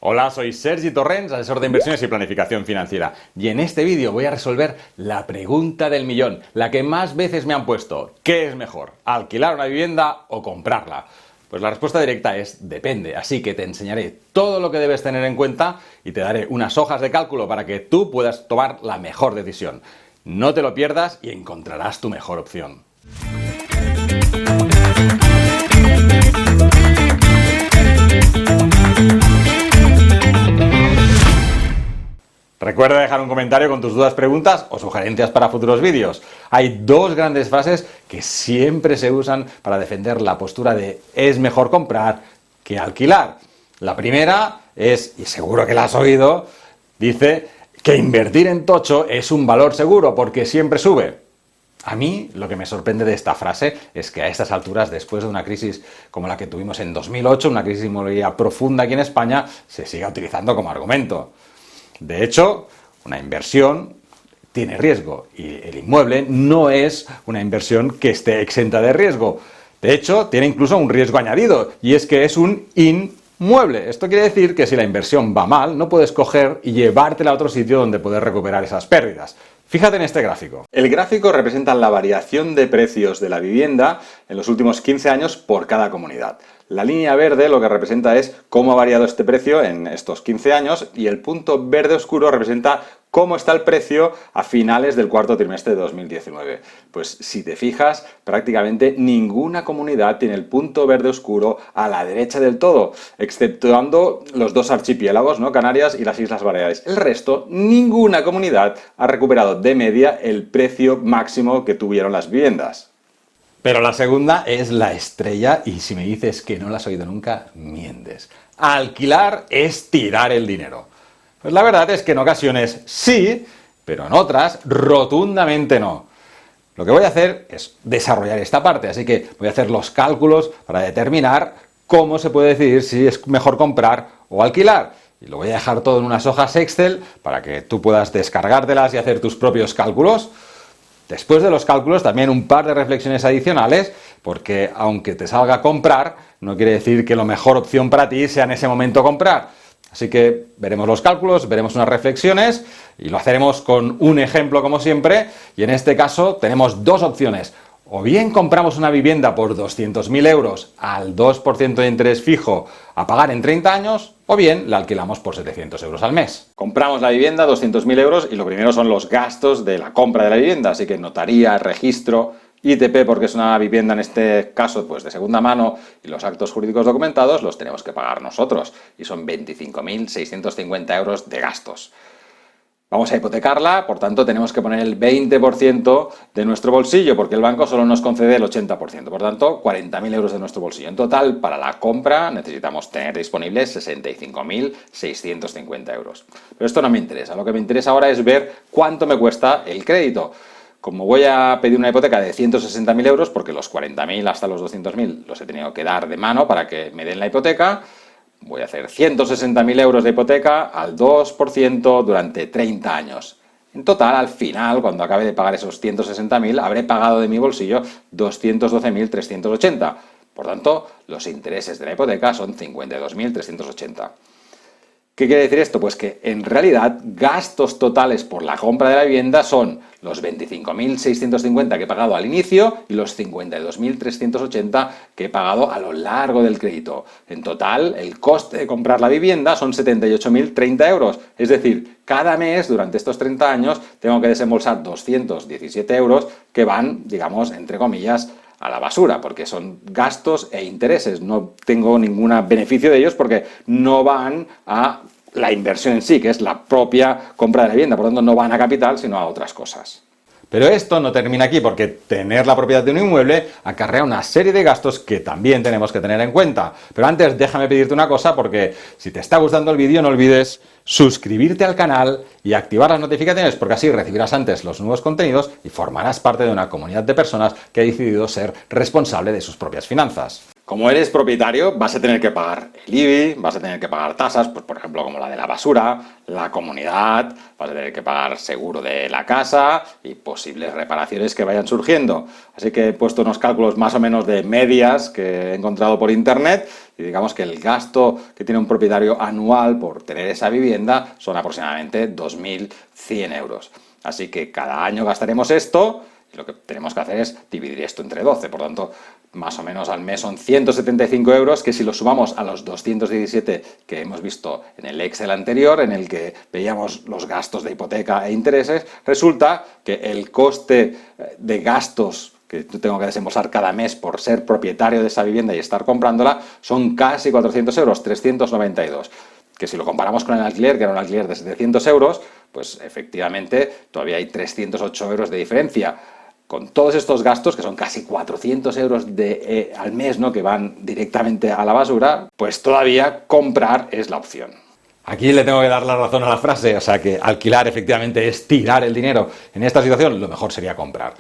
Hola, soy Sergi Torrents, asesor de inversiones y planificación financiera. Y en este vídeo voy a resolver la pregunta del millón, la que más veces me han puesto. ¿Qué es mejor, alquilar una vivienda o comprarla? Pues la respuesta directa es depende, así que te enseñaré todo lo que debes tener en cuenta y te daré unas hojas de cálculo para que tú puedas tomar la mejor decisión. No te lo pierdas y encontrarás tu mejor opción. Recuerda dejar un comentario con tus dudas, preguntas o sugerencias para futuros vídeos. Hay dos grandes frases que siempre se usan para defender la postura de es mejor comprar que alquilar. La primera es, y seguro que la has oído, dice que invertir en tocho es un valor seguro porque siempre sube. A mí lo que me sorprende de esta frase es que a estas alturas, después de una crisis como la que tuvimos en 2008, una crisis inmobiliaria profunda aquí en España, se siga utilizando como argumento. De hecho, una inversión tiene riesgo y el inmueble no es una inversión que esté exenta de riesgo. De hecho, tiene incluso un riesgo añadido y es que es un inmueble. Esto quiere decir que si la inversión va mal, no puedes coger y llevártela a otro sitio donde poder recuperar esas pérdidas. Fíjate en este gráfico. El gráfico representa la variación de precios de la vivienda en los últimos 15 años por cada comunidad. La línea verde lo que representa es cómo ha variado este precio en estos 15 años y el punto verde oscuro representa cómo está el precio a finales del cuarto trimestre de 2019. Pues si te fijas, prácticamente ninguna comunidad tiene el punto verde oscuro a la derecha del todo, exceptuando los dos archipiélagos, ¿no? Canarias y las Islas Baleares. El resto, ninguna comunidad ha recuperado de media el precio máximo que tuvieron las viviendas. Pero la segunda es la estrella y si me dices que no la has oído nunca, mientes. Alquilar es tirar el dinero. Pues la verdad es que en ocasiones sí, pero en otras rotundamente no. Lo que voy a hacer es desarrollar esta parte, así que voy a hacer los cálculos para determinar cómo se puede decidir si es mejor comprar o alquilar. Y lo voy a dejar todo en unas hojas Excel para que tú puedas descargártelas y hacer tus propios cálculos. Después de los cálculos, también un par de reflexiones adicionales, porque aunque te salga comprar, no quiere decir que la mejor opción para ti sea en ese momento comprar. Así que veremos los cálculos, veremos unas reflexiones y lo haremos con un ejemplo como siempre. Y en este caso tenemos dos opciones. O bien compramos una vivienda por 200.000 euros al 2% de interés fijo a pagar en 30 años, o bien la alquilamos por 700 euros al mes. Compramos la vivienda, 200.000 euros, y lo primero son los gastos de la compra de la vivienda, así que notaría, registro, ITP, porque es una vivienda en este caso pues de segunda mano, y los actos jurídicos documentados los tenemos que pagar nosotros, y son 25.650 euros de gastos. Vamos a hipotecarla, por tanto tenemos que poner el 20% de nuestro bolsillo, porque el banco solo nos concede el 80%, por tanto 40.000 euros de nuestro bolsillo. En total, para la compra necesitamos tener disponibles 65.650 euros. Pero esto no me interesa, lo que me interesa ahora es ver cuánto me cuesta el crédito. Como voy a pedir una hipoteca de 160.000 euros, porque los 40.000 hasta los 200.000 los he tenido que dar de mano para que me den la hipoteca, voy a hacer 160.000 euros de hipoteca al 2% durante 30 años. En total, al final, cuando acabe de pagar esos 160.000, habré pagado de mi bolsillo 212.380. Por tanto, los intereses de la hipoteca son 52.380. ¿Qué quiere decir esto? Pues que en realidad gastos totales por la compra de la vivienda son los 25.650 que he pagado al inicio y los 52.380 que he pagado a lo largo del crédito. En total, el coste de comprar la vivienda son 78.030 euros. Es decir, cada mes durante estos 30 años tengo que desembolsar 217 euros que van, digamos, entre comillas, a la basura, porque son gastos e intereses. No tengo ningún beneficio de ellos porque no van a la inversión en sí, que es la propia compra de la vivienda. Por lo tanto, no van a capital, sino a otras cosas. Pero esto no termina aquí, porque tener la propiedad de un inmueble acarrea una serie de gastos que también tenemos que tener en cuenta. Pero antes déjame pedirte una cosa, porque si te está gustando el vídeo no olvides suscribirte al canal y activar las notificaciones, porque así recibirás antes los nuevos contenidos y formarás parte de una comunidad de personas que ha decidido ser responsable de sus propias finanzas. Como eres propietario, vas a tener que pagar el IBI, vas a tener que pagar tasas, pues por ejemplo como la de la basura, la comunidad, vas a tener que pagar seguro de la casa y posibles reparaciones que vayan surgiendo. Así que he puesto unos cálculos más o menos de medias que he encontrado por internet y digamos que el gasto que tiene un propietario anual por tener esa vivienda son aproximadamente 2.100 euros. Así que cada año gastaremos esto. Y lo que tenemos que hacer es dividir esto entre 12, por tanto, más o menos al mes son 175 euros, que si lo sumamos a los 217 que hemos visto en el Excel anterior, en el que veíamos los gastos de hipoteca e intereses, resulta que el coste de gastos que yo tengo que desembolsar cada mes por ser propietario de esa vivienda y estar comprándola son casi 400 euros, 392. Que si lo comparamos con el alquiler, que era un alquiler de 700 euros, pues efectivamente todavía hay 308 euros de diferencia. Con todos estos gastos, que son casi 400 euros al mes, ¿no?, que van directamente a la basura, pues todavía comprar es la opción. Aquí le tengo que dar la razón a la frase, o sea que alquilar efectivamente es tirar el dinero. En esta situación lo mejor sería comprar.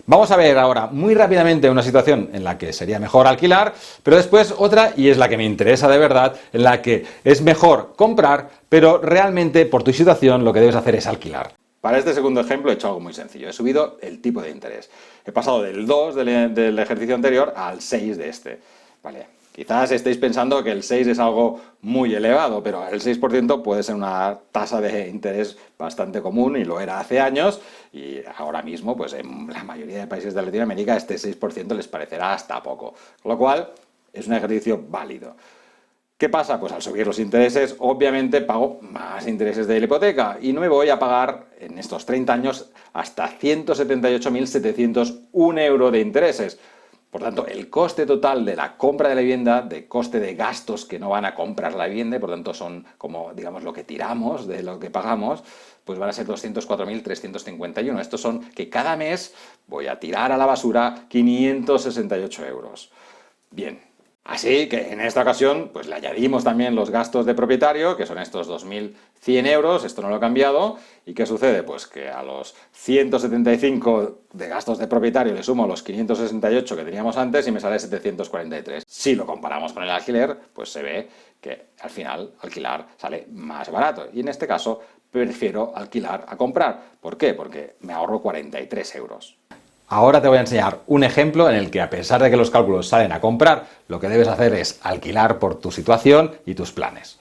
Vamos a ver ahora muy rápidamente una situación en la que sería mejor alquilar, pero después otra, y es la que me interesa de verdad, en la que es mejor comprar, pero realmente por tu situación lo que debes hacer es alquilar. Para este segundo ejemplo he hecho algo muy sencillo. He subido el tipo de interés. He pasado del 2 del ejercicio anterior al 6 de este. Vale. Quizás estéis pensando que el 6 es algo muy elevado, pero el 6% puede ser una tasa de interés bastante común y lo era hace años y ahora mismo, pues en la mayoría de países de Latinoamérica este 6% les parecerá hasta poco. Con lo cual, es un ejercicio válido. ¿Qué pasa? Pues al subir los intereses, obviamente pago más intereses de la hipoteca y no me voy a pagar en estos 30 años hasta 178.701 euros de intereses. Por tanto, el coste total de la compra de la vivienda, de coste de gastos que no van a comprar la vivienda, y por tanto son como, digamos, lo que tiramos de lo que pagamos, pues van a ser 204.351. Estos son que cada mes voy a tirar a la basura 568 euros. Bien. Así que en esta ocasión pues le añadimos también los gastos de propietario, que son estos 2.100 euros, esto no lo he cambiado. ¿Y qué sucede? Pues que a los 175 de gastos de propietario le sumo los 568 que teníamos antes y me sale 743. Si lo comparamos con el alquiler, pues se ve que al final alquilar sale más barato. Y en este caso prefiero alquilar a comprar. ¿Por qué? Porque me ahorro 43 euros. Ahora te voy a enseñar un ejemplo en el que, a pesar de que los cálculos salen a comprar, lo que debes hacer es alquilar por tu situación y tus planes.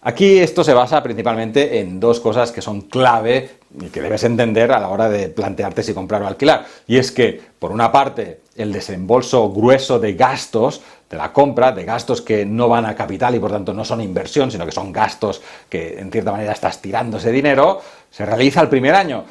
Aquí esto se basa principalmente en dos cosas que son clave y que debes entender a la hora de plantearte si comprar o alquilar. Y es que, por una parte, el desembolso grueso de gastos de la compra, de gastos que no van a capital y por tanto no son inversión, sino que son gastos que en cierta manera estás tirando ese dinero, se realiza el primer año.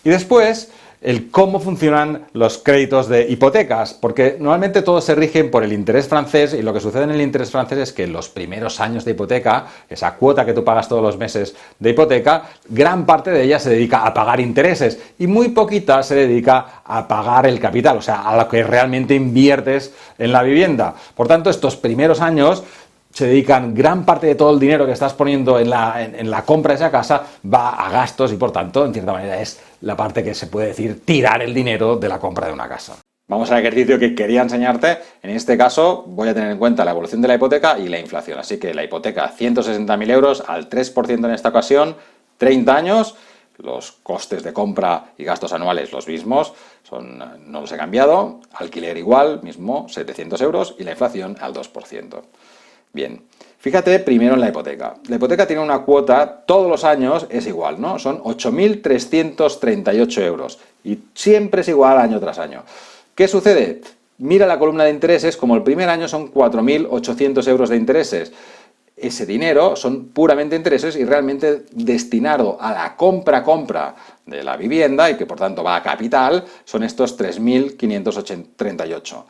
Y después, el cómo funcionan los créditos de hipotecas, porque normalmente todos se rigen por el interés francés y lo que sucede en el interés francés es que los primeros años de hipoteca, esa cuota que tú pagas todos los meses de hipoteca, gran parte de ella se dedica a pagar intereses y muy poquita se dedica a pagar el capital, o sea, a lo que realmente inviertes en la vivienda. Por tanto, estos primeros años se dedican gran parte de todo el dinero que estás poniendo en la compra de esa casa va a gastos y por tanto, en cierta manera, es la parte que se puede decir tirar el dinero de la compra de una casa. Vamos al ejercicio que quería enseñarte. En este caso voy a tener en cuenta la evolución de la hipoteca y la inflación. Así que la hipoteca 160.000 euros al 3% en esta ocasión, 30 años, los costes de compra y gastos anuales los mismos, no los he cambiado, alquiler igual, mismo, 700 euros y la inflación al 2%. Bien, fíjate primero en la hipoteca. La hipoteca tiene una cuota, todos los años es igual, ¿no? Son 8.338 euros y siempre es igual año tras año. ¿Qué sucede? Mira la columna de intereses, como el primer año son 4.800 euros de intereses. Ese dinero son puramente intereses y realmente destinado a la compra de la vivienda y que por tanto va a capital, son estos 3.538.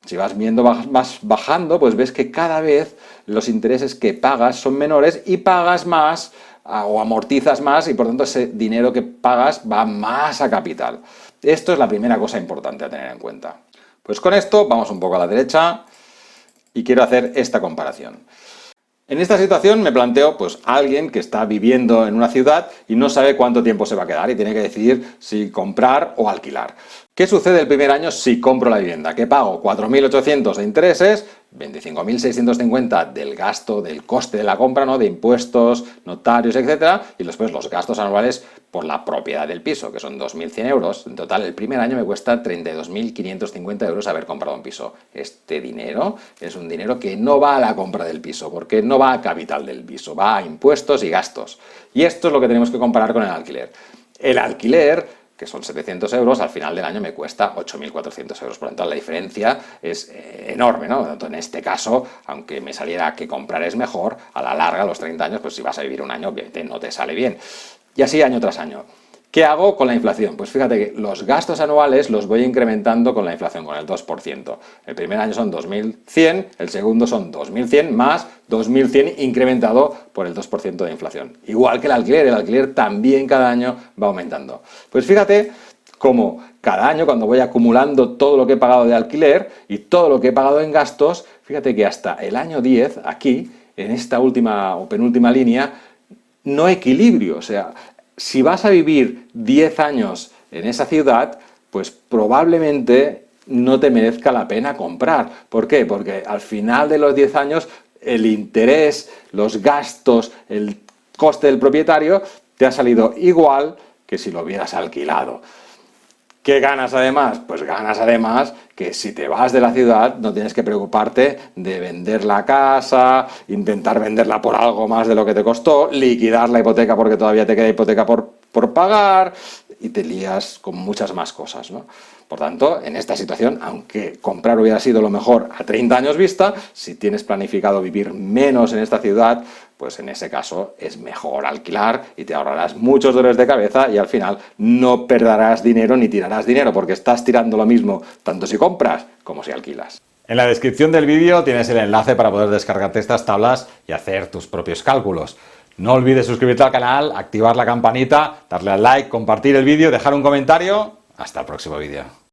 Si vas viendo más bajando, pues ves que cada vez los intereses que pagas son menores y pagas más o amortizas más y por tanto ese dinero que pagas va más a capital. Esto es la primera cosa importante a tener en cuenta. Pues con esto vamos un poco a la derecha y quiero hacer esta comparación. En esta situación me planteo, pues, alguien que está viviendo en una ciudad y no sabe cuánto tiempo se va a quedar y tiene que decidir si comprar o alquilar. ¿Qué sucede el primer año si compro la vivienda? Que pago 4.800 de intereses, 25.650 del gasto, del coste de la compra, ¿no? De impuestos, notarios, etcétera, y después los gastos anuales por la propiedad del piso, que son 2.100 euros. En total, el primer año me cuesta 32.550 euros haber comprado un piso. Este dinero es un dinero que no va a la compra del piso, porque no va a capital del piso, va a impuestos y gastos. Y esto es lo que tenemos que comparar con el alquiler. El alquiler, que son 700 euros, al final del año me cuesta 8.400 euros. Por lo tanto, la diferencia es enorme, ¿no? Por lo tanto, en este caso, aunque me saliera que comprar es mejor, a la larga, a los 30 años, pues si vas a vivir un año, obviamente no te sale bien. Y así año tras año. ¿Qué hago con la inflación? Pues fíjate que los gastos anuales los voy incrementando con la inflación, con el 2%. El primer año son 2.100, el segundo son 2.100 más 2.100 incrementado por el 2% de inflación. Igual que el alquiler también cada año va aumentando. Pues fíjate cómo cada año, cuando voy acumulando todo lo que he pagado de alquiler y todo lo que he pagado en gastos, fíjate que hasta el año 10, aquí, en esta última o penúltima línea, no equilibrio, o sea, si vas a vivir 10 años en esa ciudad, pues probablemente no te merezca la pena comprar. ¿Por qué? Porque al final de los 10 años el interés, los gastos, el coste del propietario te ha salido igual que si lo hubieras alquilado. ¿Qué ganas además? Pues ganas además que si te vas de la ciudad no tienes que preocuparte de vender la casa, intentar venderla por algo más de lo que te costó, liquidar la hipoteca porque todavía te queda hipoteca por pagar y te lías con muchas más cosas, ¿no? Por tanto, en esta situación, aunque comprar hubiera sido lo mejor a 30 años vista, si tienes planificado vivir menos en esta ciudad, pues en ese caso es mejor alquilar y te ahorrarás muchos dolores de cabeza y al final no perderás dinero ni tirarás dinero porque estás tirando lo mismo tanto si compras como si alquilas. En la descripción del vídeo tienes el enlace para poder descargarte estas tablas y hacer tus propios cálculos. No olvides suscribirte al canal, activar la campanita, darle al like, compartir el vídeo, dejar un comentario. Hasta el próximo vídeo.